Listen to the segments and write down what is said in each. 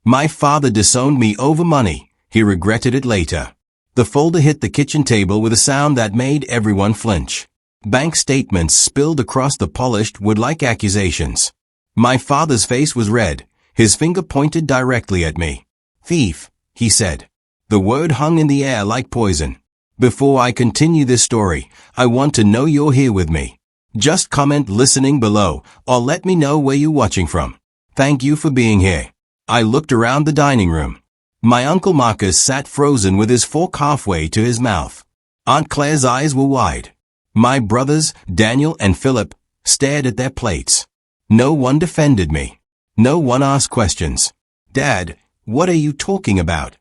My father disowned me over money. He regretted it later. The folder hit the kitchen table with a sound that made everyone flinch. Bank statements spilled across the polished wood like accusations. My father's face was red. His finger pointed directly at me. "Thief," he said. The word hung in the air like poison. Before I continue this story, I want to know you're here with me. Just comment listening below, or let me know where you're watching from. Thank you for being here. I looked around the dining room. My Uncle Marcus sat frozen with his fork halfway to his mouth. Aunt Claire's eyes were wide. My brothers, Daniel and Philip, stared at their plates. No one defended me. No one asked questions. "Dad, what are you talking about?"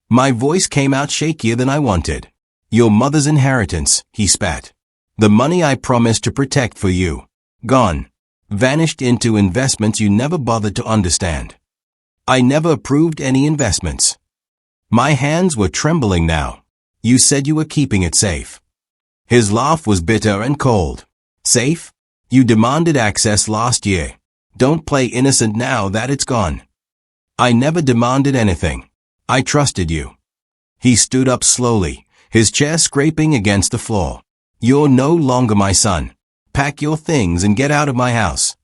My voice came out shakier than I wanted. "Your mother's inheritance," he spat. "The money I promised to protect for you. Gone. Vanished into investments you never bothered to understand. I never approved any investments." My hands were trembling now. "You said you were keeping it safe." His laugh was bitter and cold. "Safe? You demanded access last year. Don't play innocent now that it's gone." "I never demanded anything. I trusted you." He stood up slowly, his chair scraping against the floor. "You're no longer my son. Pack your things and get out of my house."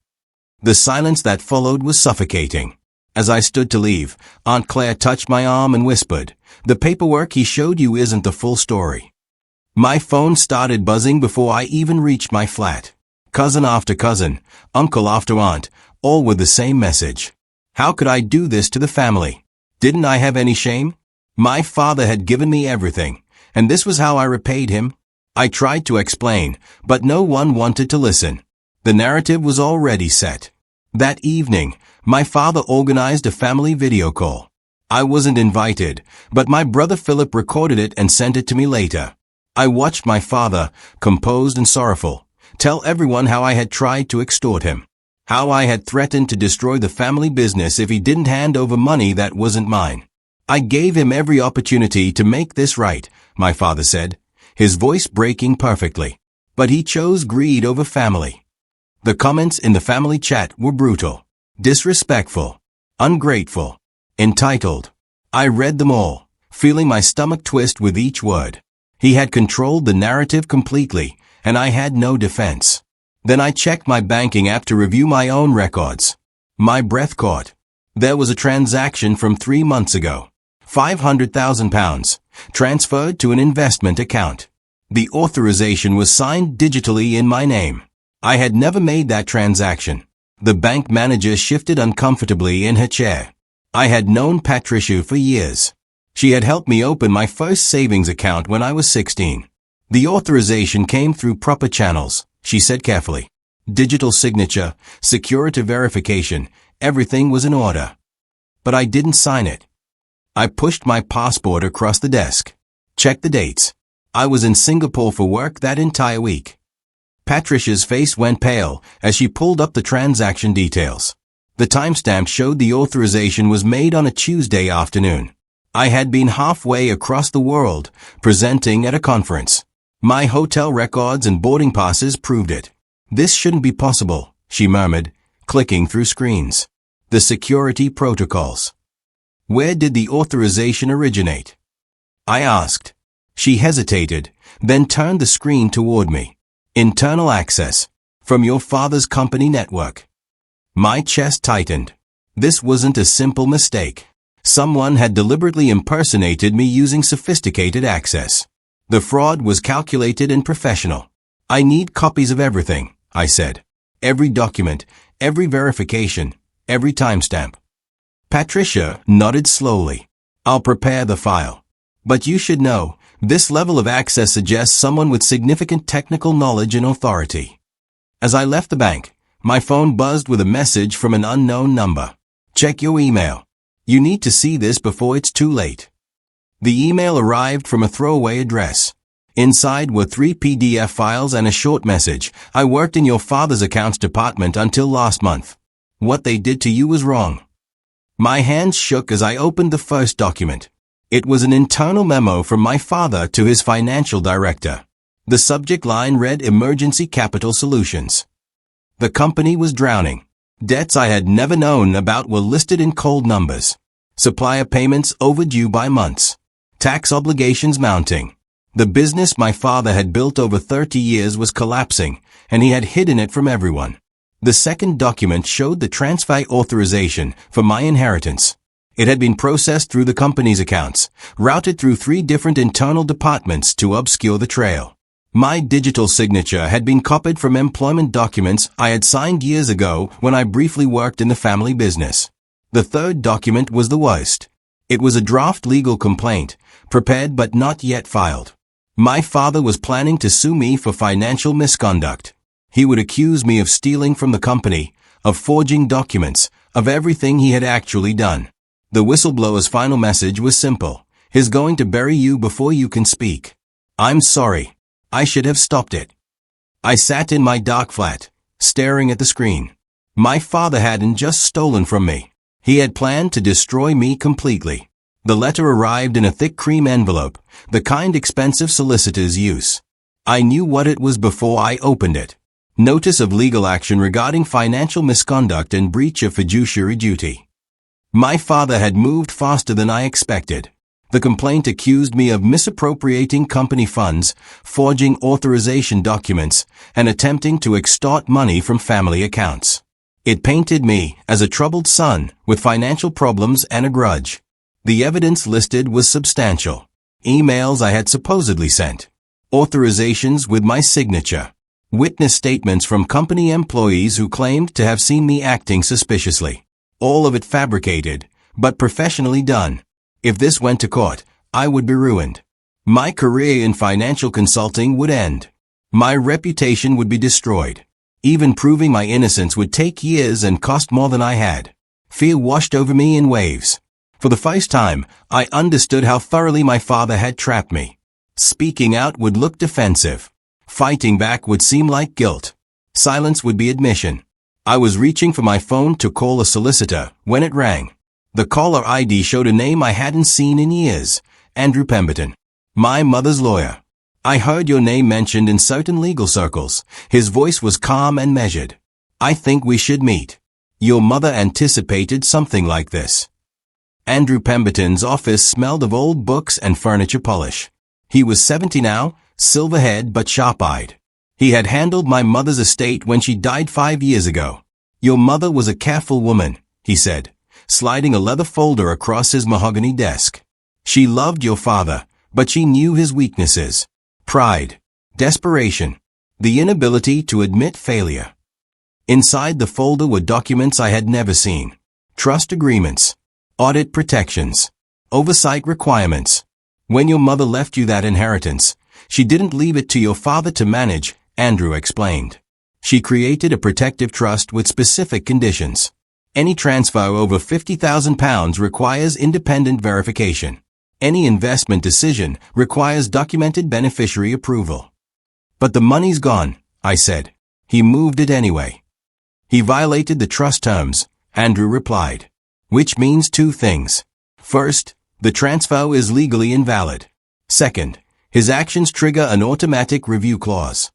The silence that followed was suffocating. As I stood to leave, Aunt Claire touched my arm and whispered, "The paperwork he showed you isn't the full story." My phone started buzzing before I even reached my flat. Cousin after cousin, uncle after aunt, all with the same message. How could I do this to the family? Didn't I have any shame? My father had given me everything, and this was how I repaid him. I tried to explain, but no one wanted to listen. The narrative was already set. That evening, my father organized a family video call. I wasn't invited, but my brother Philip recorded it and sent it to me later. I watched my father, composed and sorrowful, tell everyone how I had tried to extort him, how I had threatened to destroy the family business if he didn't hand over money that wasn't mine. "I gave him every opportunity to make this right," my father said, his voice breaking perfectly. "But he chose greed over family." The comments in the family chat were brutal, disrespectful, ungrateful, entitled. I read them all, feeling my stomach twist with each word. He had controlled the narrative completely, and I had no defense. Then I checked my banking app to review my own records. My breath caught. There was a transaction from 3 months ago. £500,000, transferred to an investment account. The authorization was signed digitally in my name. I had never made that transaction. The bank manager shifted uncomfortably in her chair. I had known Patricia for years. She had helped me open my first savings account when I was 16. "The authorization came through proper channels," she said carefully. "Digital signature, security verification, everything was in order." But I didn't sign it. I pushed my passport across the desk. Checked the dates. I was in Singapore for work that entire week. Patricia's face went pale as she pulled up the transaction details. The timestamp showed the authorization was made on a Tuesday afternoon. I had been halfway across the world, presenting at a conference. My hotel records and boarding passes proved it. "This shouldn't be possible," she murmured, clicking through screens. "The security protocols. Where did the authorization originate?" I asked. She hesitated, then turned the screen toward me. "Internal access. From your father's company network." My chest tightened. This wasn't a simple mistake. Someone had deliberately impersonated me using sophisticated access. The fraud was calculated and professional. "I need copies of everything," I said. "Every document, every verification, every timestamp." Patricia nodded slowly. "I'll prepare the file. But you should know, this level of access suggests someone with significant technical knowledge and authority." As I left the bank, my phone buzzed with a message from an unknown number. "Check your email. You need to see this before it's too late." The email arrived from a throwaway address. Inside were 3 PDF files and a short message. "I worked in your father's accounts department until last month. What they did to you was wrong." My hands shook as I opened the first document. It was an internal memo from my father to his financial director. The subject line read Emergency Capital Solutions. The company was drowning. Debts I had never known about were listed in cold numbers. Supplier payments overdue by months. Tax obligations mounting. The business my father had built over 30 years was collapsing, and he had hidden it from everyone. The second document showed the transfer authorization for my inheritance. It had been processed through the company's accounts, routed through 3 different internal departments to obscure the trail. My digital signature had been copied from employment documents I had signed years ago when I briefly worked in the family business. The third document was the worst. It was a draft legal complaint, prepared but not yet filed. My father was planning to sue me for financial misconduct. He would accuse me of stealing from the company, of forging documents, of everything he had actually done. The whistleblower's final message was simple. He's going to bury you before you can speak. I'm sorry. I should have stopped it. I sat in my dark flat, staring at the screen. My father hadn't just stolen from me. He had planned to destroy me completely. The letter arrived in a thick cream envelope, the kind expensive solicitors use. I knew what it was before I opened it. Notice of legal action regarding financial misconduct and breach of fiduciary duty. My father had moved faster than I expected. The complaint accused me of misappropriating company funds, forging authorization documents, and attempting to extort money from family accounts. It painted me as a troubled son with financial problems and a grudge. The evidence listed was substantial. Emails I had supposedly sent. Authorizations with my signature. Witness statements from company employees who claimed to have seen me acting suspiciously. All of it fabricated, but professionally done. If this went to court, I would be ruined. My career in financial consulting would end. My reputation would be destroyed. Even proving my innocence would take years and cost more than I had. Fear washed over me in waves. For the first time, I understood how thoroughly my father had trapped me. Speaking out would look defensive. Fighting back would seem like guilt. Silence would be admission. I was reaching for my phone to call a solicitor when it rang. The caller ID showed a name I hadn't seen in years, Andrew Pemberton. My mother's lawyer. I heard your name mentioned in certain legal circles. His voice was calm and measured. I think we should meet. Your mother anticipated something like this. Andrew Pemberton's office smelled of old books and furniture polish. He was 70 now, silver-haired but sharp-eyed. He had handled my mother's estate when she died 5 years ago. Your mother was a careful woman, he said, sliding a leather folder across his mahogany desk. She loved your father, but she knew his weaknesses. Pride, desperation, the inability to admit failure. Inside the folder were documents I had never seen. Trust agreements, audit protections, oversight requirements. When your mother left you that inheritance, she didn't leave it to your father to manage, Andrew explained. She created a protective trust with specific conditions. Any transfer over £50,000 requires independent verification. Any investment decision requires documented beneficiary approval. But the money's gone, I said. He moved it anyway. He violated the trust terms, Andrew replied. Which means 2 things. First, the transfer is legally invalid. Second, his actions trigger an automatic review clause.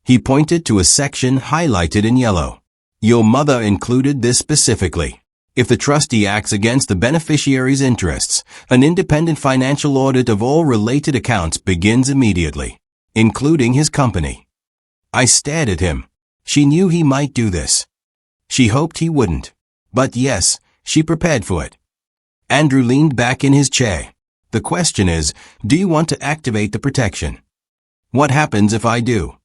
He pointed to a section highlighted in yellow. Your mother included this specifically. If the trustee acts against the beneficiary's interests, an independent financial audit of all related accounts begins immediately, including his company. I stared at him. She knew he might do this. She hoped he wouldn't. But yes, she prepared for it. Andrew leaned back in his chair. The question is, do you want to activate the protection? What happens if I do?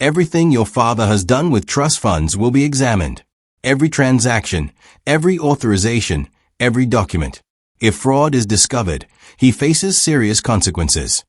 Everything your father has done with trust funds will be examined. Every transaction, every authorization, every document. If fraud is discovered, he faces serious consequences.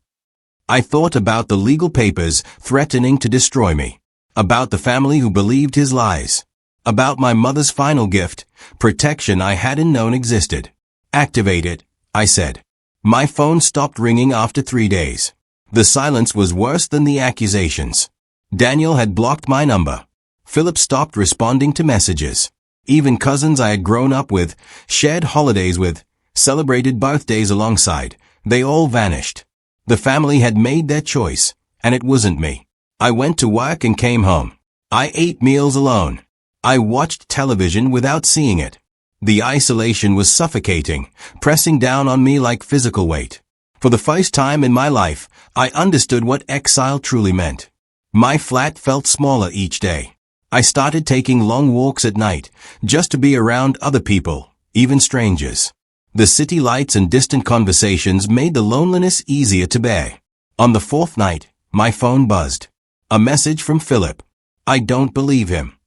I thought about the legal papers threatening to destroy me. About the family who believed his lies. About my mother's final gift, protection I hadn't known existed. Activate it, I said. My phone stopped ringing after 3 days. The silence was worse than the accusations. Daniel had blocked my number. Philip stopped responding to messages. Even cousins I had grown up with, shared holidays with, celebrated birthdays alongside, they all vanished. The family had made their choice, and it wasn't me. I went to work and came home. I ate meals alone. I watched television without seeing it. The isolation was suffocating, pressing down on me like physical weight. For the first time in my life, I understood what exile truly meant. My flat felt smaller each day. I started taking long walks at night, just to be around other people, even strangers. The city lights and distant conversations made the loneliness easier to bear. On the fourth night, my phone buzzed. A message from Philip. I don't believe him.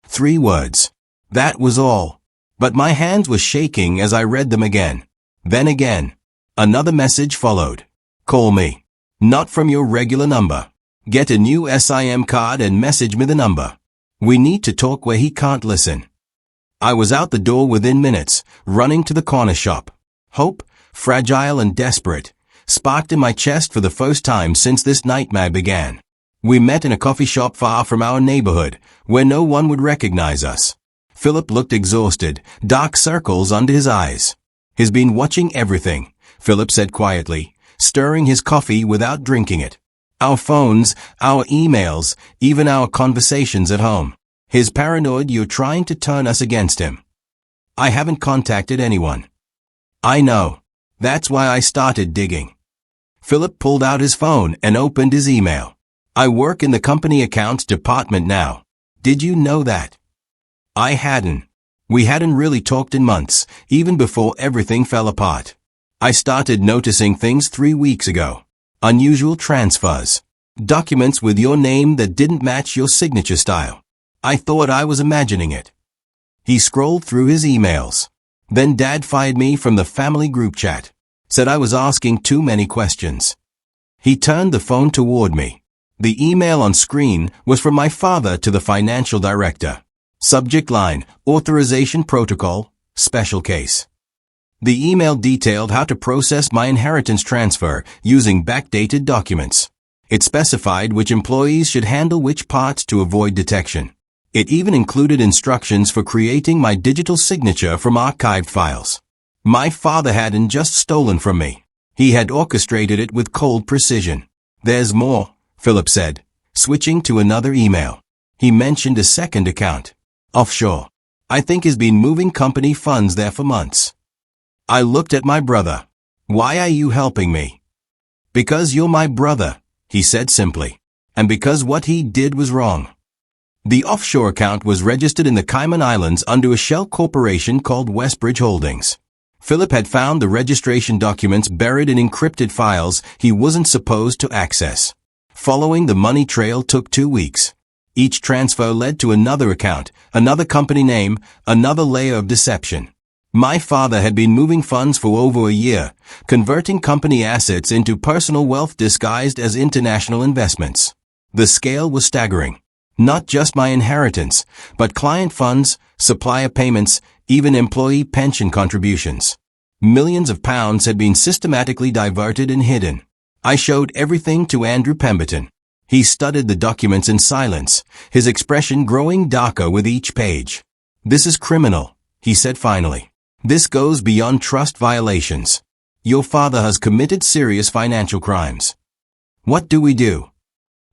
3 words. That was all. But my hands were shaking as I read them again. Then again. Another message followed. Call me. Not from your regular number. Get a new SIM card and message me the number. We need to talk where he can't listen. I was out the door within minutes, running to the corner shop. Hope, fragile and desperate, sparked in my chest for the first time since this nightmare began. We met in a coffee shop far from our neighborhood, where no one would recognize us. Philip looked exhausted, dark circles under his eyes. He's been watching everything, Philip said quietly, stirring his coffee without drinking it. Our phones, our emails, even our conversations at home. He's paranoid you're trying to turn us against him. I haven't contacted anyone. I know. That's why I started digging. Philip pulled out his phone and opened his email. I work in the company accounts department now. Did you know that? I hadn't. We hadn't really talked in months, even before everything fell apart. I started noticing things 3 weeks ago. Unusual transfers. Documents with your name that didn't match your signature style. I thought I was imagining it. He scrolled through his emails. Then Dad fired me from the family group chat. Said I was asking too many questions. He turned the phone toward me. The email on screen was from my father to the financial director. Subject line, Authorization Protocol, Special Case. The email detailed how to process my inheritance transfer using backdated documents. It specified which employees should handle which parts to avoid detection. It even included instructions for creating my digital signature from archived files. My father hadn't just stolen from me. He had orchestrated it with cold precision. There's more, Philip said, switching to another email. He mentioned a second account. Offshore. I think he's been moving company funds there for months. I looked at my brother. Why are you helping me? Because you're my brother, he said simply. And because what he did was wrong. The offshore account was registered in the Cayman Islands under a shell corporation called Westbridge Holdings. Philip had found the registration documents buried in encrypted files he wasn't supposed to access. Following the money trail took 2 weeks. Each transfer led to another account, another company name, another layer of deception. My father had been moving funds for over a year, converting company assets into personal wealth disguised as international investments. The scale was staggering. Not just my inheritance, but client funds, supplier payments, even employee pension contributions. Millions of pounds had been systematically diverted and hidden. I showed everything to Andrew Pemberton. He studied the documents in silence, his expression growing darker with each page. This is criminal, he said finally. This goes beyond trust violations. Your father has committed serious financial crimes. What do we do?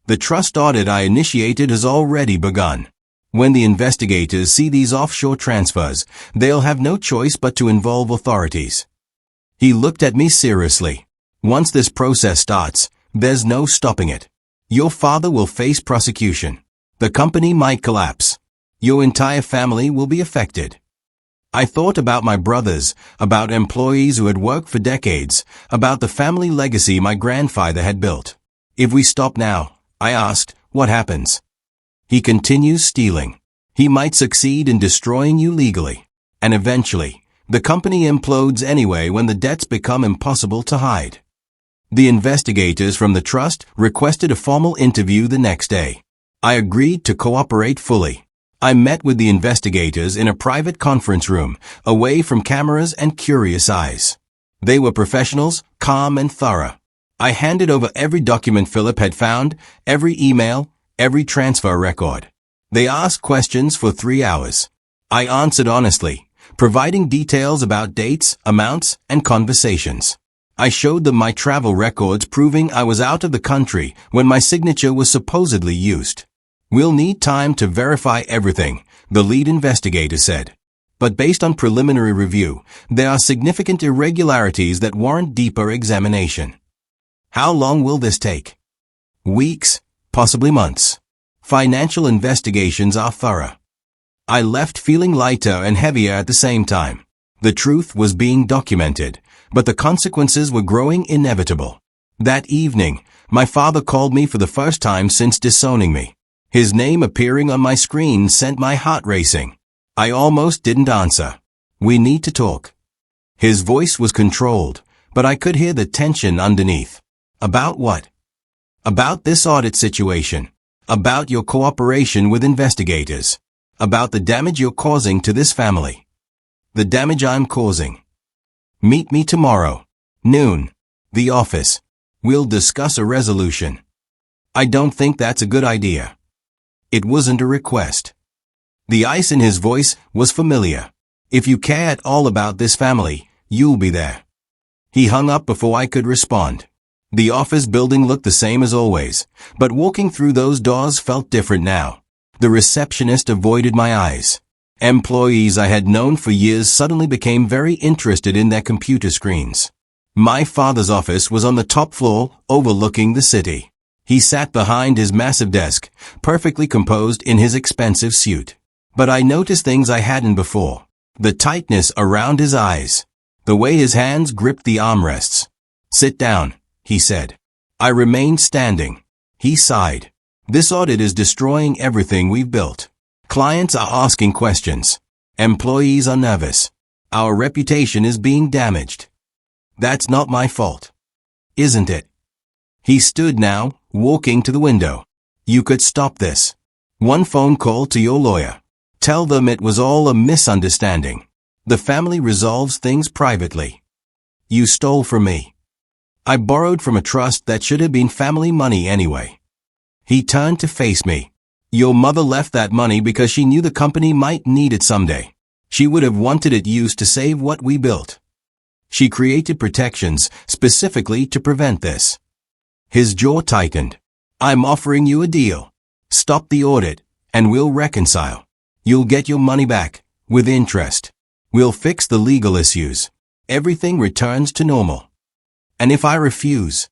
The trust audit I initiated has already begun. When the investigators see these offshore transfers, they'll have no choice but to involve authorities. He looked at me seriously. Once this process starts, there's no stopping it. Your father will face prosecution. The company might collapse. Your entire family will be affected. I thought about my brothers, about employees who had worked for decades, about the family legacy my grandfather had built. If we stop now, I asked, what happens? He continues stealing. He might succeed in destroying you legally. And eventually, the company implodes anyway when the debts become impossible to hide. The investigators from the trust requested a formal interview the next day. I agreed to cooperate fully. I met with the investigators in a private conference room, away from cameras and curious eyes. They were professionals, calm and thorough. I handed over every document Philip had found, every email, every transfer record. They asked questions for 3 hours. I answered honestly, providing details about dates, amounts, and conversations. I showed them my travel records proving I was out of the country when my signature was supposedly used. We'll need time to verify everything, the lead investigator said. But based on preliminary review, there are significant irregularities that warrant deeper examination. How long will this take? Weeks, possibly months. Financial investigations are thorough. I left feeling lighter and heavier at the same time. The truth was being documented, but the consequences were growing inevitable. That evening, my father called me for the first time since disowning me. His name appearing on my screen sent my heart racing. I almost didn't answer. "We need to talk." His voice was controlled, but I could hear the tension underneath. About what? About this audit situation. About your cooperation with investigators. About the damage you're causing to this family. The damage I'm causing. Meet me tomorrow. Noon. The office. We'll discuss a resolution. I don't think that's a good idea. It wasn't a request. The ice in his voice was familiar. If you care at all about this family, you'll be there. He hung up before I could respond. The office building looked the same as always, but walking through those doors felt different now. The receptionist avoided my eyes. Employees I had known for years suddenly became very interested in their computer screens. My father's office was on the top floor, overlooking the city. He sat behind his massive desk, perfectly composed in his expensive suit. But I noticed things I hadn't before. The tightness around his eyes. The way his hands gripped the armrests. "Sit down," he said. I remained standing. He sighed. "This audit is destroying everything we've built. Clients are asking questions. Employees are nervous. Our reputation is being damaged. That's not my fault. Isn't it?" He stood now, walking to the window. "You could stop this. One phone call to your lawyer. Tell them it was all a misunderstanding. The family resolves things privately. You stole from me. I borrowed from a trust that should have been family money anyway." He turned to face me. "Your mother left that money because she knew the company might need it someday. She would have wanted it used to save what we built. She created protections specifically to prevent this." His jaw tightened. "I'm offering you a deal. Stop the audit, and we'll reconcile. You'll get your money back, with interest. We'll fix the legal issues. Everything returns to normal." "And if I refuse?"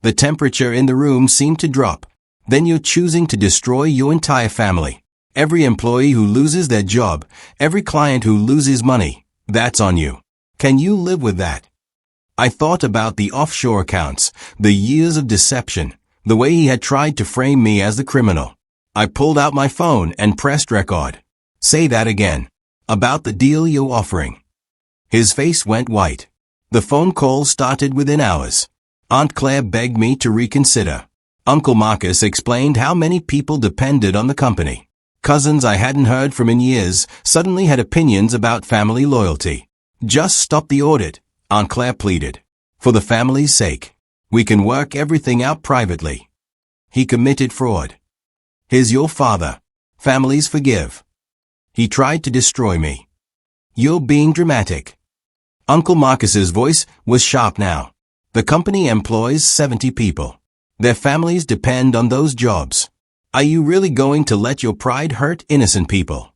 The temperature in the room seemed to drop. "Then you're choosing to destroy your entire family. Every employee who loses their job, every client who loses money, that's on you. Can you live with that?" I thought about the offshore accounts, the years of deception, the way he had tried to frame me as the criminal. I pulled out my phone and pressed record. "Say that again. About the deal you're offering." His face went white. The phone call started within hours. Aunt Claire begged me to reconsider. Uncle Marcus explained how many people depended on the company. Cousins I hadn't heard from in years suddenly had opinions about family loyalty. "Just stop the audit," Aunt Claire pleaded. "For the family's sake. We can work everything out privately." He committed fraud. "He's your father. Families forgive." He tried to destroy me. "You're being dramatic." Uncle Marcus's voice was sharp now. "The company employs 70 people. Their families depend on those jobs. Are you really going to let your pride hurt innocent people?"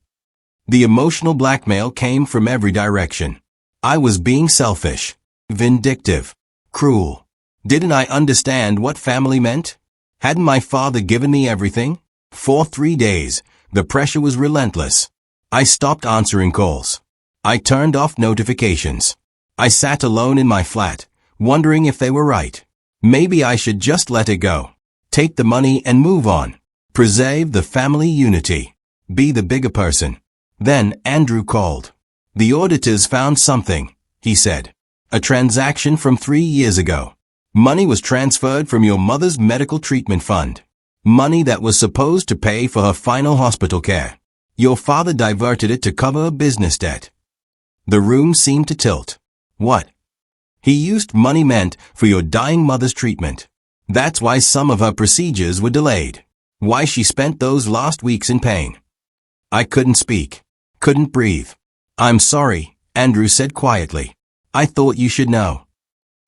The emotional blackmail came from every direction. I was being selfish, vindictive, cruel. Didn't I understand what family meant? Hadn't my father given me everything? For 3 days, the pressure was relentless. I stopped answering calls. I turned off notifications. I sat alone in my flat, wondering if they were right. Maybe I should just let it go. Take the money and move on. Preserve the family unity. Be the bigger person. Then Andrew called. "The auditors found something," he said. "A transaction from 3 years ago. Money was transferred from your mother's medical treatment fund. Money that was supposed to pay for her final hospital care. Your father diverted it to cover a business debt." The room seemed to tilt. "What?" "He used money meant for your dying mother's treatment. That's why some of her procedures were delayed. Why she spent those last weeks in pain." I couldn't speak. Couldn't breathe. "I'm sorry," Andrew said quietly. "I thought you should know."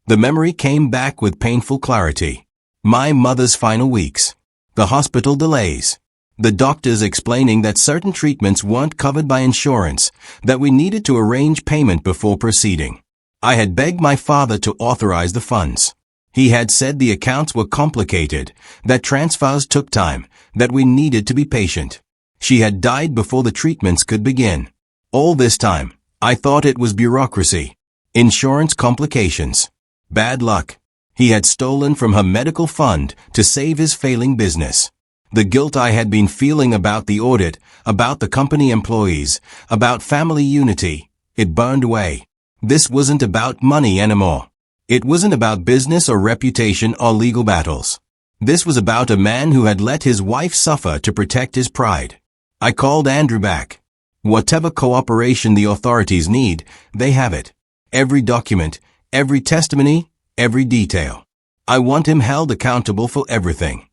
The memory came back with painful clarity. My mother's final weeks. The hospital delays. The doctors explaining that certain treatments weren't covered by insurance, that we needed to arrange payment before proceeding. I had begged my father to authorize the funds. He had said the accounts were complicated, that transfers took time, that we needed to be patient. She had died before the treatments could begin. All this time, I thought it was bureaucracy. Insurance complications. Bad luck. He had stolen from her medical fund to save his failing business. The guilt I had been feeling about the audit, about the company employees, about family unity, it burned away. This wasn't about money anymore. It wasn't about business or reputation or legal battles. This was about a man who had let his wife suffer to protect his pride. I called Andrew back. Whatever cooperation the authorities need, they have it. Every document, every testimony, every detail. I want him held accountable for everything.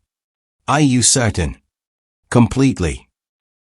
Are you certain? Completely.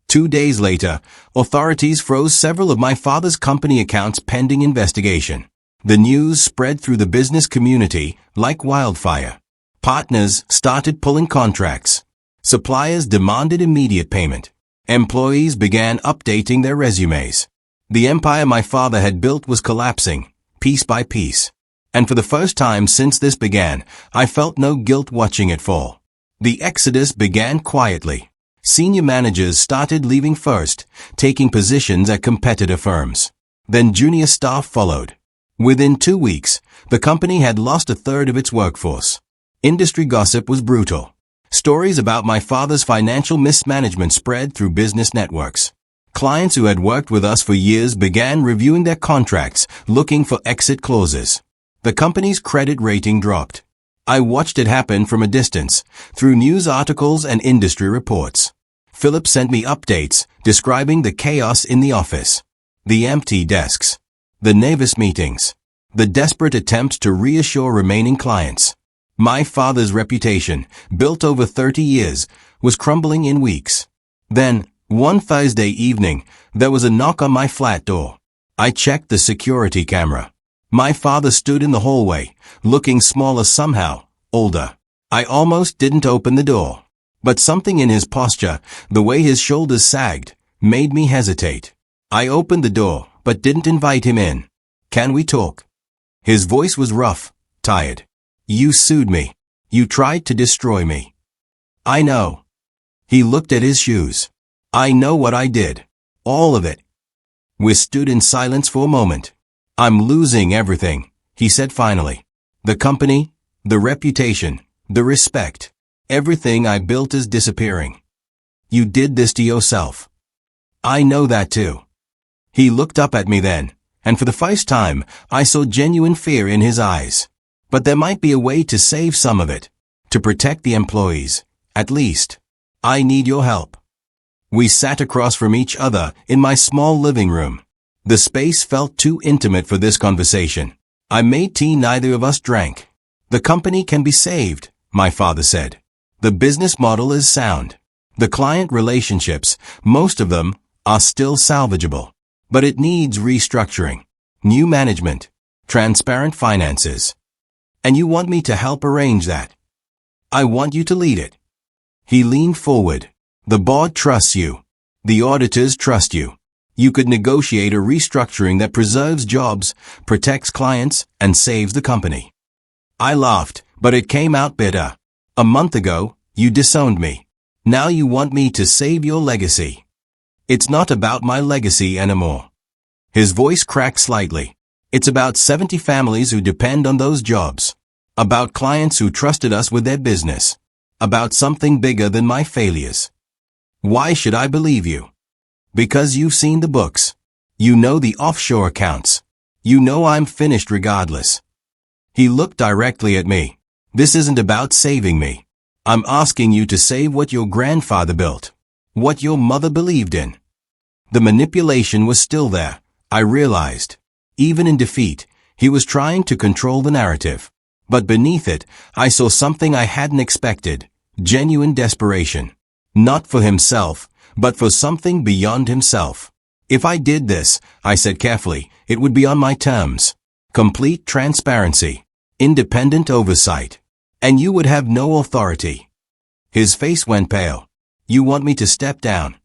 2 days later, authorities froze several of my father's company accounts pending investigation. The news spread through the business community like wildfire. Partners started pulling contracts. Suppliers demanded immediate payment. Employees began updating their resumes. The empire my father had built was collapsing, piece by piece. And for the first time since this began, I felt no guilt watching it fall. The exodus began quietly. Senior managers started leaving first, taking positions at competitor firms. Then junior staff followed. Within 2 weeks, the company had lost a third of its workforce. Industry gossip was brutal. Stories about my father's financial mismanagement spread through business networks. Clients who had worked with us for years began reviewing their contracts, looking for exit clauses. The company's credit rating dropped. I watched it happen from a distance, through news articles and industry reports. Philip sent me updates, describing the chaos in the office. The empty desks. The nervous meetings. The desperate attempts to reassure remaining clients. My father's reputation, built over 30 years, was crumbling in weeks. Then, one Thursday evening, there was a knock on my flat door. I checked the security camera. My father stood in the hallway, looking smaller somehow, older. I almost didn't open the door. But something in his posture, the way his shoulders sagged, made me hesitate. I opened the door, but didn't invite him in. Can we talk? His voice was rough, tired. You sued me. You tried to destroy me. I know. He looked at his shoes. I know what I did. All of it. We stood in silence for a moment. I'm losing everything, he said finally. The company, the reputation, the respect. Everything I built is disappearing. You did this to yourself. I know that too. He looked up at me then, and for the first time, I saw genuine fear in his eyes. But there might be a way to save some of it. To protect the employees, at least. I need your help. We sat across from each other in my small living room. The space felt too intimate for this conversation. I made tea neither of us drank. The company can be saved, my father said. The business model is sound. The client relationships, most of them, are still salvageable. But it needs restructuring, new management, transparent finances. And you want me to help arrange that. I want you to lead it. He leaned forward. The board trusts you. The auditors trust you. You could negotiate a restructuring that preserves jobs, protects clients, and saves the company. I laughed, but it came out bitter. A month ago, you disowned me. Now you want me to save your legacy. It's not about my legacy anymore. His voice cracked slightly. It's about 70 families who depend on those jobs. About clients who trusted us with their business. About something bigger than my failures. Why should I believe you? Because you've seen the books. You know the offshore accounts. You know I'm finished regardless. He looked directly at me. This isn't about saving me. I'm asking you to save what your grandfather built. What your mother believed in. The manipulation was still there, I realized. Even in defeat, he was trying to control the narrative. But beneath it, I saw something I hadn't expected. Genuine desperation. Not for himself, but for something beyond himself. If I did this, I said carefully, it would be on my terms. Complete transparency. Independent oversight. And you would have no authority. His face went pale. You want me to step down?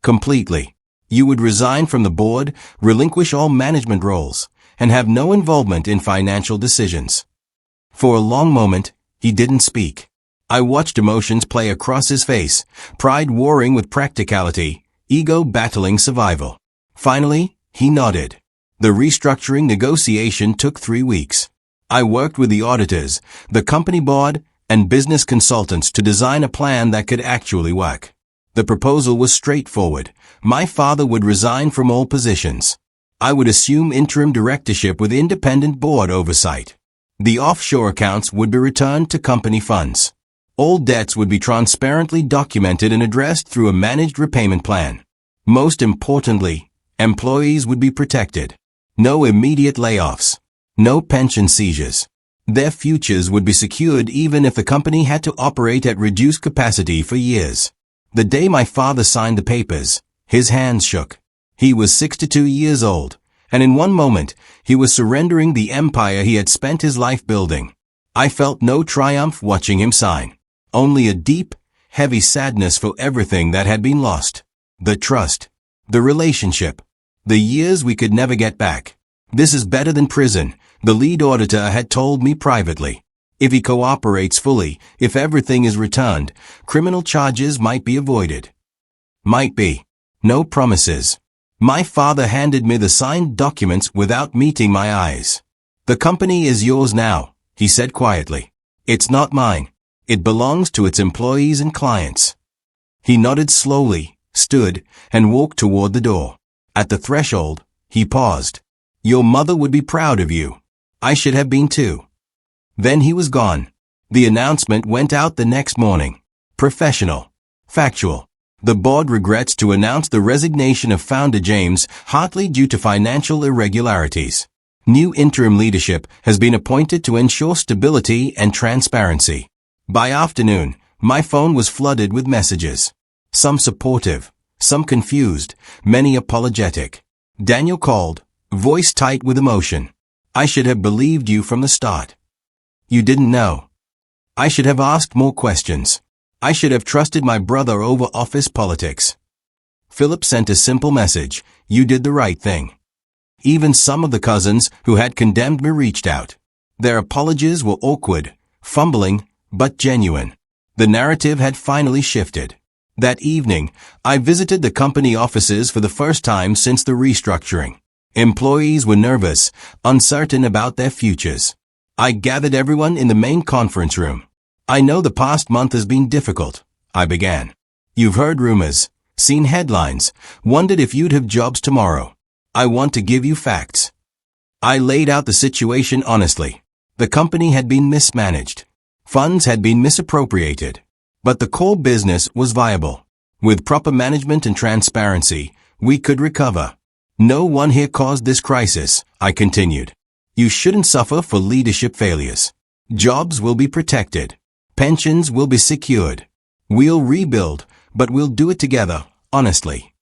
Completely. You would resign from the board, relinquish all management roles, and have no involvement in financial decisions. For a long moment, he didn't speak. I watched emotions play across his face, pride warring with practicality, ego battling survival. Finally, he nodded. The restructuring negotiation took 3 weeks. I worked with the auditors, the company board, and business consultants to design a plan that could actually work. The proposal was straightforward. My father would resign from all positions. I would assume interim directorship with independent board oversight. The offshore accounts would be returned to company funds. All debts would be transparently documented and addressed through a managed repayment plan. Most importantly, employees would be protected. No immediate layoffs. No pension seizures. Their futures would be secured even if the company had to operate at reduced capacity for years. The day my father signed the papers, his hands shook. He was 62 years old, and in one moment, he was surrendering the empire he had spent his life building. I felt no triumph watching him sign. Only a deep, heavy sadness for everything that had been lost. The trust. The relationship. The years we could never get back. This is better than prison, the lead auditor had told me privately. If he cooperates fully, if everything is returned, criminal charges might be avoided. Might be. No promises. My father handed me the signed documents without meeting my eyes. The company is yours now, he said quietly. It's not mine. It belongs to its employees and clients. He nodded slowly, stood, and walked toward the door. At the threshold, he paused. Your mother would be proud of you. I should have been too. Then he was gone. The announcement went out the next morning. Professional. Factual. The board regrets to announce the resignation of founder James Hartley due to financial irregularities. New interim leadership has been appointed to ensure stability and transparency. By afternoon, my phone was flooded with messages. Some supportive, some confused, many apologetic. Daniel called, voice tight with emotion. I should have believed you from the start. You didn't know. I should have asked more questions. I should have trusted my brother over office politics. Philip sent a simple message. You did the right thing. Even some of the cousins who had condemned me reached out. Their apologies were awkward, fumbling, but genuine. The narrative had finally shifted. That evening, I visited the company offices for the first time since the restructuring. Employees were nervous, uncertain about their futures. I gathered everyone in the main conference room. I know the past month has been difficult, I began. You've heard rumors, seen headlines, wondered if you'd have jobs tomorrow. I want to give you facts. I laid out the situation honestly. The company had been mismanaged. Funds had been misappropriated. But the core business was viable. With proper management and transparency, we could recover. No one here caused this crisis, I continued. You shouldn't suffer for leadership failures. Jobs will be protected. Pensions will be secured. We'll rebuild, but we'll do it together, honestly.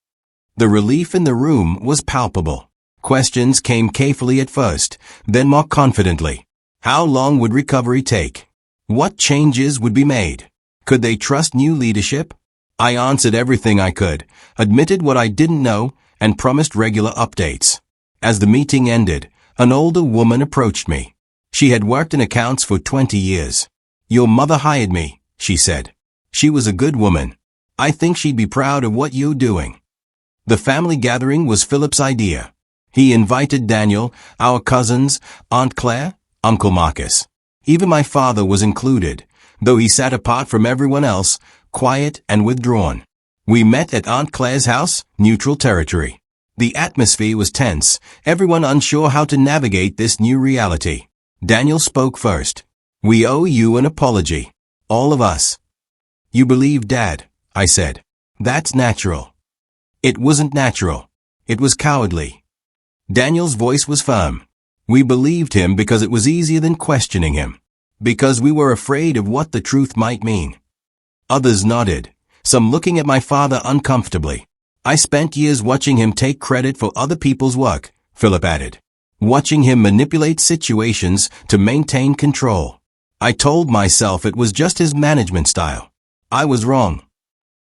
The relief in the room was palpable. Questions came carefully at first, then more confidently. How long would recovery take? What changes would be made? Could they trust new leadership? I answered everything I could, admitted what I didn't know, and promised regular updates. As the meeting ended, an older woman approached me. She had worked in accounts for 20 years. Your mother hired me, she said. She was a good woman. I think she'd be proud of what you're doing. The family gathering was Philip's idea. He invited Daniel, our cousins, Aunt Claire, Uncle Marcus. Even my father was included, though he sat apart from everyone else, quiet and withdrawn. We met at Aunt Claire's house, neutral territory. The atmosphere was tense, everyone unsure how to navigate this new reality. Daniel spoke first. We owe you an apology. All of us. You believe Dad, I said. That's natural. It wasn't natural. It was cowardly. Daniel's voice was firm. We believed him because it was easier than questioning him. Because we were afraid of what the truth might mean. Others nodded, some looking at my father uncomfortably. I spent years watching him take credit for other people's work, Philip added. Watching him manipulate situations to maintain control. I told myself it was just his management style. I was wrong.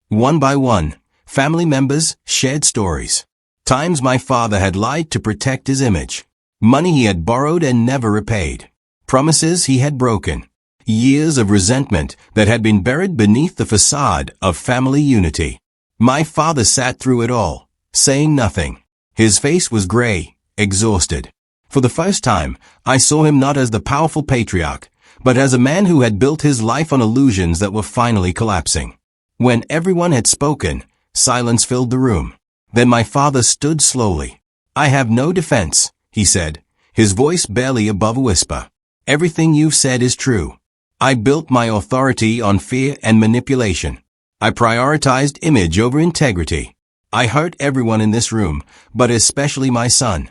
One by one, family members shared stories. Times my father had lied to protect his image. Money he had borrowed and never repaid. Promises he had broken. Years of resentment that had been buried beneath the facade of family unity. My father sat through it all, saying nothing. His face was gray, exhausted. For the first time, I saw him not as the powerful patriarch, but as a man who had built his life on illusions that were finally collapsing. When everyone had spoken, silence filled the room. Then my father stood slowly. "I have no defense," he said, his voice barely above a whisper. "Everything you've said is true. I built my authority on fear and manipulation. I prioritized image over integrity. I hurt everyone in this room, but especially my son."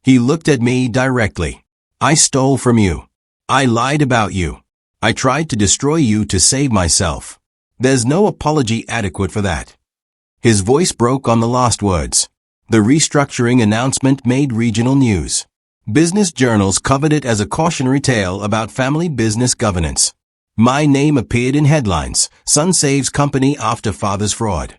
He looked at me directly. "I stole from you. I lied about you. I tried to destroy you to save myself. There's no apology adequate for that." His voice broke on the last words. The restructuring announcement made regional news. Business journals covered it as a cautionary tale about family business governance. My name appeared in headlines, "Son saves company after father's fraud."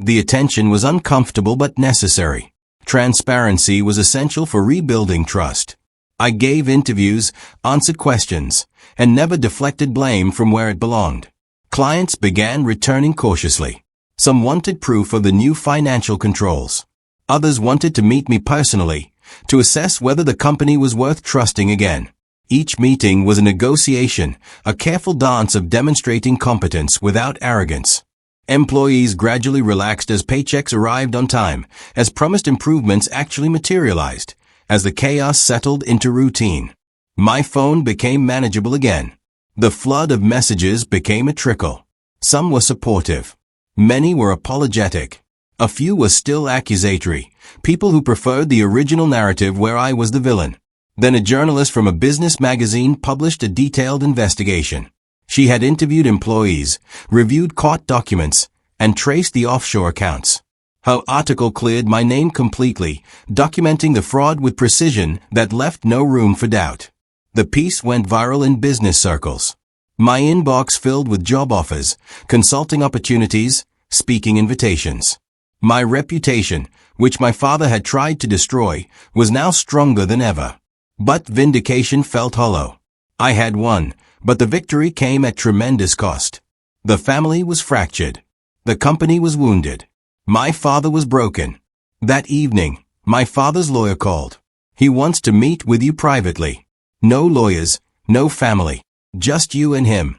The attention was uncomfortable but necessary. Transparency was essential for rebuilding trust. I gave interviews, answered questions, and never deflected blame from where it belonged. Clients began returning cautiously. Some wanted proof of the new financial controls. Others wanted to meet me personally, to assess whether the company was worth trusting again. Each meeting was a negotiation, a careful dance of demonstrating competence without arrogance. Employees gradually relaxed as paychecks arrived on time, as promised improvements actually materialized, as the chaos settled into routine. My phone became manageable again. The flood of messages became a trickle. Some were supportive. Many were apologetic. A few were still accusatory, people who preferred the original narrative where I was the villain. Then a journalist from a business magazine published a detailed investigation. She had interviewed employees, reviewed court documents, and traced the offshore accounts. Her article cleared my name completely, documenting the fraud with precision that left no room for doubt. The piece went viral in business circles. My inbox filled with job offers, consulting opportunities, speaking invitations. My reputation, which my father had tried to destroy, was now stronger than ever. But vindication felt hollow. I had won, but the victory came at tremendous cost. The family was fractured. The company was wounded. My father was broken. That evening, my father's lawyer called. "He wants to meet with you privately. No lawyers, no family, just you and him."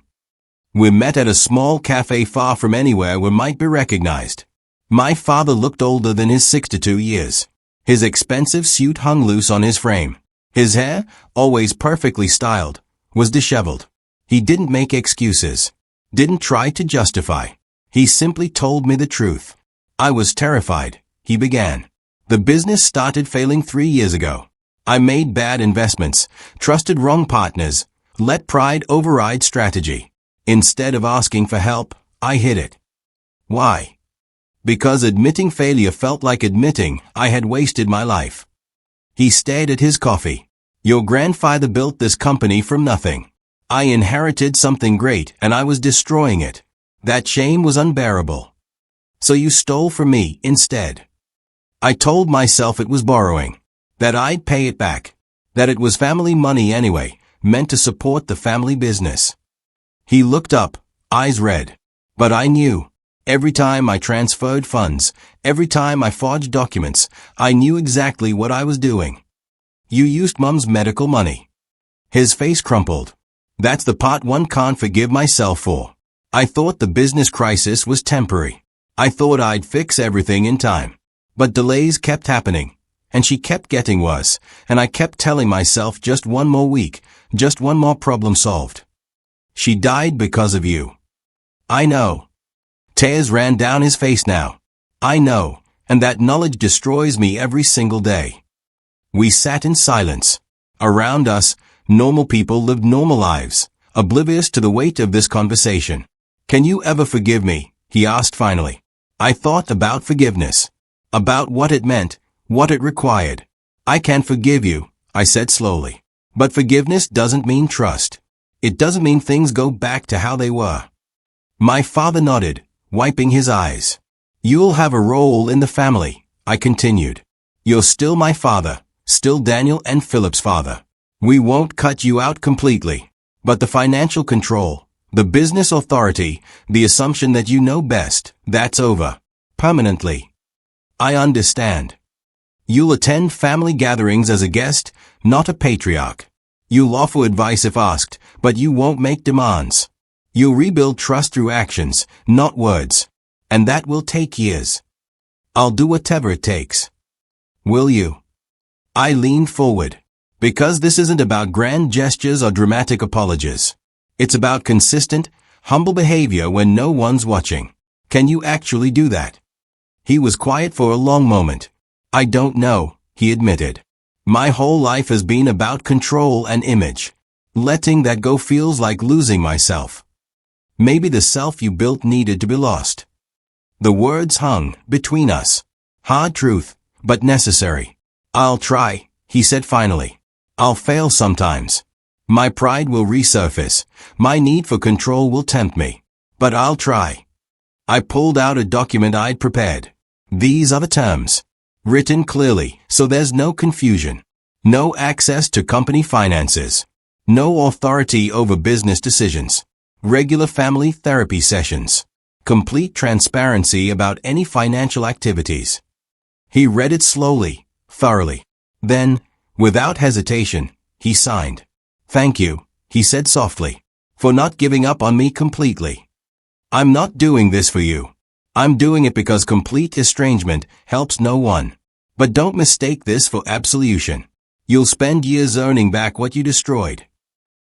We met at a small cafe far from anywhere we might be recognized. My father looked older than his 62 years. His expensive suit hung loose on his frame. His hair, always perfectly styled, was disheveled. He didn't make excuses. Didn't try to justify. He simply told me the truth. "I was terrified," he began. "The business started failing 3 years ago. I made bad investments, trusted wrong partners, let pride override strategy. Instead of asking for help, I hid it. Why? Because admitting failure felt like admitting I had wasted my life." He stared at his coffee. "Your grandfather built this company from nothing. I inherited something great and I was destroying it. That shame was unbearable. So you stole from me instead." I told myself it was borrowing, that I'd pay it back, that it was family money anyway, meant to support the family business. He looked up, eyes red. But I knew. Every time I transferred funds, every time I forged documents, I knew exactly what I was doing. "You used Mom's medical money." His face crumpled. "That's the part one can't forgive myself for. I thought the business crisis was temporary. I thought I'd fix everything in time. But delays kept happening, and she kept getting worse, and I kept telling myself just one more week, just one more problem solved. She died because of you." "I know." Tears ran down his face now. "I know, and that knowledge destroys me every single day." We sat in silence. Around us, normal people lived normal lives, oblivious to the weight of this conversation. "Can you ever forgive me?" he asked finally. I thought about forgiveness, about what it meant, what it required. "I can forgive you," I said slowly. "But forgiveness doesn't mean trust. It doesn't mean things go back to how they were." My father nodded, wiping his eyes. You'll have a role in the family, I continued. You're still my father, still Daniel and Philip's father. We won't cut you out completely. But the financial control, the business authority, the assumption that you know best, that's over. Permanently. I understand. You'll attend family gatherings as a guest, not a patriarch. You'll offer advice if asked, but you won't make demands. You'll rebuild trust through actions, not words. And that will take years. I'll do whatever it takes. Will you? I leaned forward. Because this isn't about grand gestures or dramatic apologies. It's about consistent, humble behavior when no one's watching. Can you actually do that? He was quiet for a long moment. I don't know, he admitted. My whole life has been about control and image. Letting that go feels like losing myself. Maybe the self you built needed to be lost. The words hung between us. Hard truth, but necessary. I'll try, he said finally. I'll fail sometimes. My pride will resurface. My need for control will tempt me. But I'll try. I pulled out a document I'd prepared. These are the terms. Written clearly, so there's no confusion. No access to company finances. No authority over business decisions. Regular family therapy sessions. Complete transparency about any financial activities. He read it slowly, thoroughly. Then, without hesitation, he signed. Thank you, he said softly, for not giving up on me completely. I'm not doing this for you. I'm doing it because complete estrangement helps no one. But don't mistake this for absolution. You'll spend years earning back what you destroyed.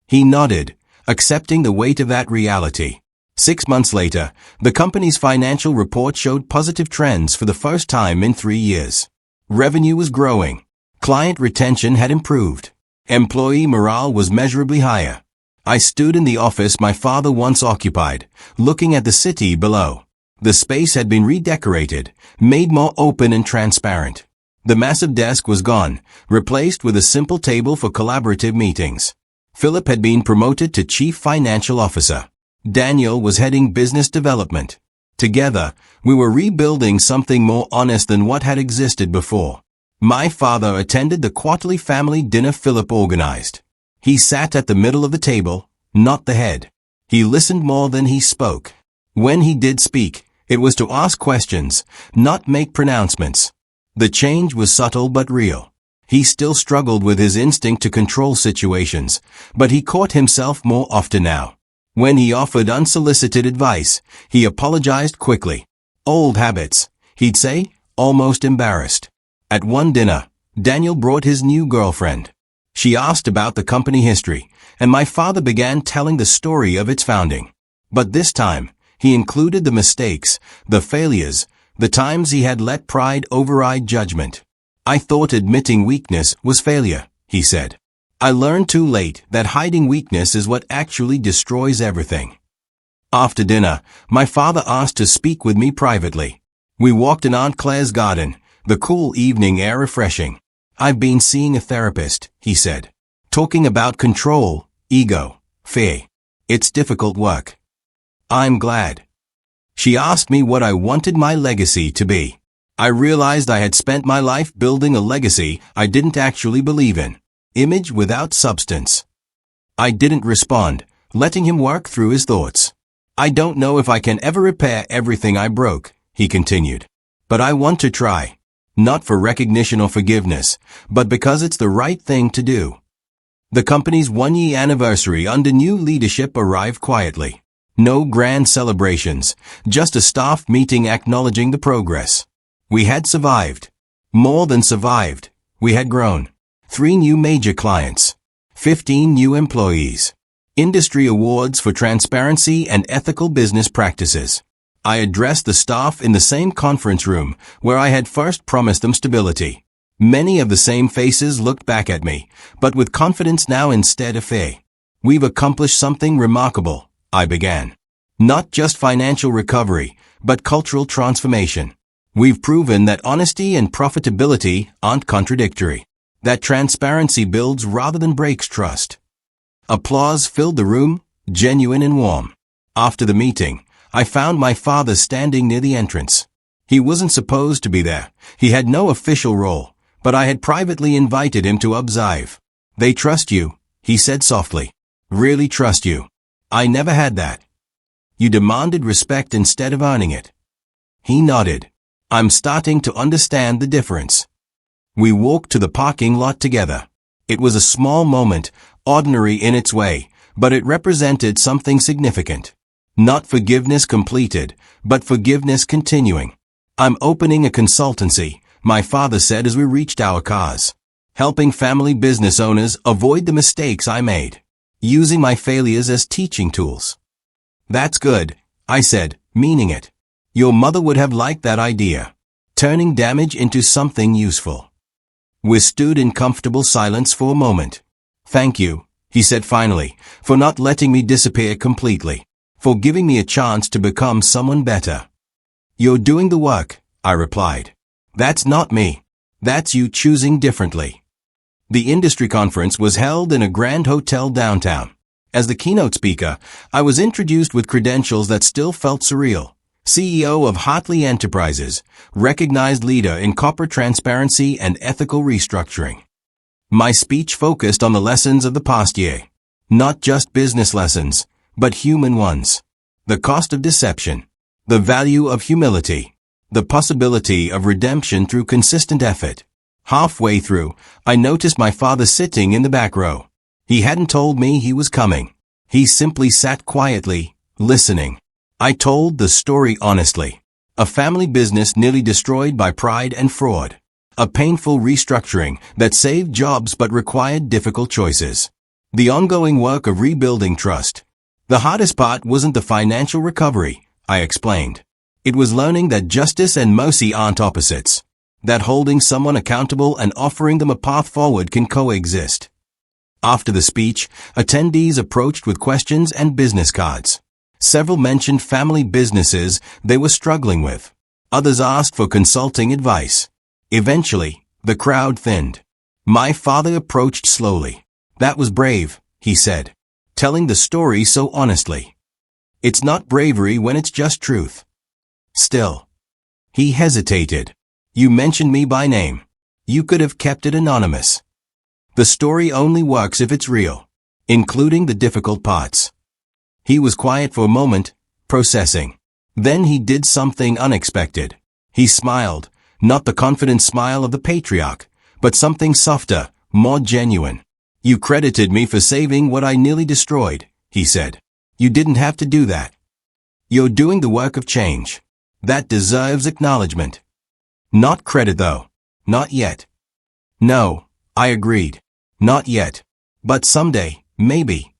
He nodded, accepting the weight of that reality. 6 months later, the company's financial report showed positive trends for the first time in 3 years. Revenue was growing. Client retention had improved. Employee morale was measurably higher. I stood in the office my father once occupied, looking at the city below. The space had been redecorated, made more open and transparent. The massive desk was gone, replaced with a simple table for collaborative meetings. Philip had been promoted to Chief Financial Officer. Daniel was heading business development. Together, we were rebuilding something more honest than what had existed before. My father attended the quarterly family dinner Philip organized. He sat at the middle of the table, not the head. He listened more than he spoke. When he did speak, it was to ask questions, not make pronouncements. The change was subtle but real. He still struggled with his instinct to control situations, but he caught himself more often now. When he offered unsolicited advice, he apologized quickly. Old habits, he'd say, almost embarrassed. At one dinner, Daniel brought his new girlfriend. She asked about the company history, and my father began telling the story of its founding. But this time, he included the mistakes, the failures, the times he had let pride override judgment. I thought admitting weakness was failure, he said. I learned too late that hiding weakness is what actually destroys everything. After dinner, my father asked to speak with me privately. We walked in Aunt Claire's garden, the cool evening air refreshing. I've been seeing a therapist, he said. Talking about control, ego, fear. It's difficult work. I'm glad. She asked me what I wanted my legacy to be. I realized I had spent my life building a legacy I didn't actually believe in. Image without substance. I didn't respond, letting him work through his thoughts. I don't know if I can ever repair everything I broke, he continued. But I want to try. Not for recognition or forgiveness, but because it's the right thing to do. The company's 1-year anniversary under new leadership arrived quietly. No grand celebrations, just a staff meeting acknowledging the progress. We had survived. More than survived, we had grown. 3 new major clients. 15 new employees. Industry awards for transparency and ethical business practices. I addressed the staff in the same conference room where I had first promised them stability. Many of the same faces looked back at me, but with confidence now instead of fear. We've accomplished something remarkable, I began. Not just financial recovery, but cultural transformation. We've proven that honesty and profitability aren't contradictory. That transparency builds rather than breaks trust. Applause filled the room, genuine and warm. After the meeting, I found my father standing near the entrance. He wasn't supposed to be there. He had no official role, but I had privately invited him to observe. They trust you, he said softly. Really trust you. I never had that. You demanded respect instead of earning it. He nodded. I'm starting to understand the difference. We walked to the parking lot together. It was a small moment, ordinary in its way, but it represented something significant. Not forgiveness completed, but forgiveness continuing. I'm opening a consultancy, my father said as we reached our cars. Helping family business owners avoid the mistakes I made. Using my failures as teaching tools. That's good, I said, meaning it. Your mother would have liked that idea. Turning damage into something useful. We stood in comfortable silence for a moment. Thank you, he said finally, for not letting me disappear completely. For giving me a chance to become someone better. You're doing the work, I replied. That's not me. That's you choosing differently. The industry conference was held in a grand hotel downtown. As the keynote speaker, I was introduced with credentials that still felt surreal. CEO of Hartley Enterprises, recognized leader in corporate transparency and ethical restructuring. My speech focused on the lessons of the past year. Not just business lessons, but human ones. The cost of deception. The value of humility. The possibility of redemption through consistent effort. Halfway through, I noticed my father sitting in the back row. He hadn't told me he was coming. He simply sat quietly, listening. I told the story honestly. A family business nearly destroyed by pride and fraud. A painful restructuring that saved jobs but required difficult choices. The ongoing work of rebuilding trust. The hardest part wasn't the financial recovery, I explained. It was learning that justice and mercy aren't opposites. That holding someone accountable and offering them a path forward can coexist. After the speech, attendees approached with questions and business cards. Several mentioned family businesses they were struggling with. Others asked for consulting advice. Eventually, the crowd thinned. My father approached slowly. That was brave, he said, telling the story so honestly. It's not bravery when it's just truth. Still. He hesitated. You mentioned me by name. You could have kept it anonymous. The story only works if it's real, including the difficult parts. He was quiet for a moment, processing. Then he did something unexpected. He smiled, not the confident smile of the patriarch, but something softer, more genuine. You credited me for saving what I nearly destroyed, he said. You didn't have to do that. You're doing the work of change. That deserves acknowledgement. Not credit though. Not yet. No, I agreed. Not yet. But someday, maybe.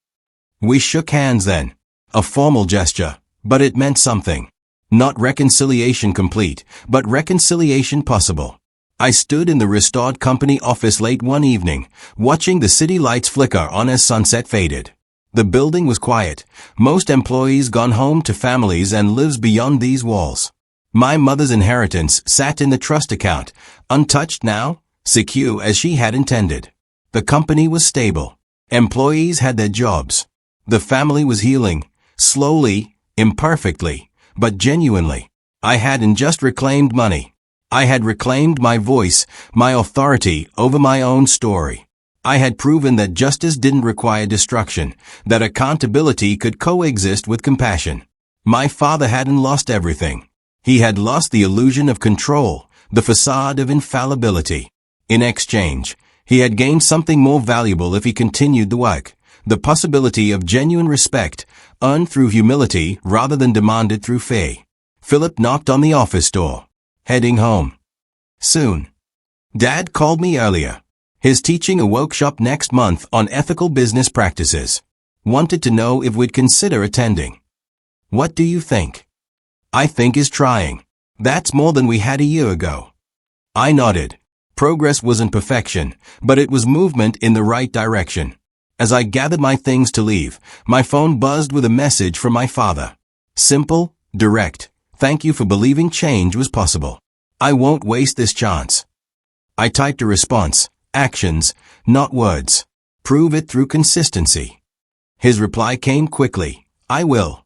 We shook hands then. A formal gesture, but it meant something. Not reconciliation complete, but reconciliation possible. I stood in the restored company office late one evening, watching the city lights flicker on as sunset faded. The building was quiet, most employees gone home to families and lives beyond these walls. My mother's inheritance sat in the trust account, untouched now, secure as she had intended. The company was stable. Employees had their jobs. The family was healing, slowly, imperfectly, but genuinely. I hadn't just reclaimed money. I had reclaimed my voice, my authority over my own story. I had proven that justice didn't require destruction, that accountability could coexist with compassion. My father hadn't lost everything. He had lost the illusion of control, the facade of infallibility. In exchange, he had gained something more valuable if he continued the work. The possibility of genuine respect, earned through humility rather than demanded through fear. Philip knocked on the office door. Heading home. Soon. Dad called me earlier. He's teaching a workshop next month on ethical business practices. Wanted to know if we'd consider attending. What do you think? I think he's trying. That's more than we had a year ago. I nodded. Progress wasn't perfection, but it was movement in the right direction. As I gathered my things to leave, my phone buzzed with a message from my father. Simple, direct. Thank you for believing change was possible. I won't waste this chance. I typed a response. Actions, not words. Prove it through consistency. His reply came quickly. I will.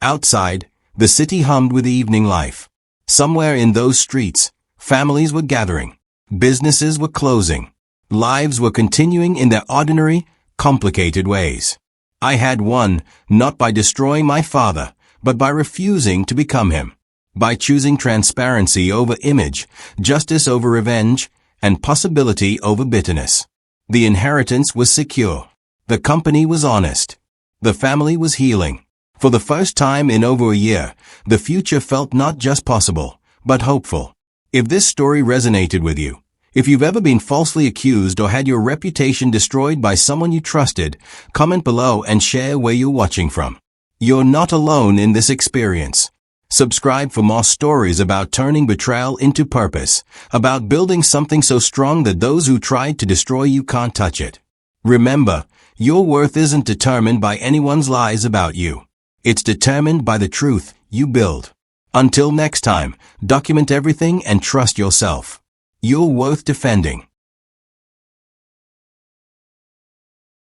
Outside, The city hummed with evening life. Somewhere in those streets, families were gathering. Businesses were closing. Lives were continuing in their ordinary, complicated ways. I had won, not by destroying my father, but by refusing to become him. By choosing transparency over image, justice over revenge, and possibility over bitterness. The inheritance was secure. The company was honest. The family was healing. For the first time in over a year, the future felt not just possible, but hopeful. If this story resonated with you, if you've ever been falsely accused or had your reputation destroyed by someone you trusted, comment below and share where you're watching from. You're not alone in this experience. Subscribe for more stories about turning betrayal into purpose, about building something so strong that those who tried to destroy you can't touch it. Remember, your worth isn't determined by anyone's lies about you. It's determined by the truth you build. Until next time, document everything and trust yourself. You're worth defending.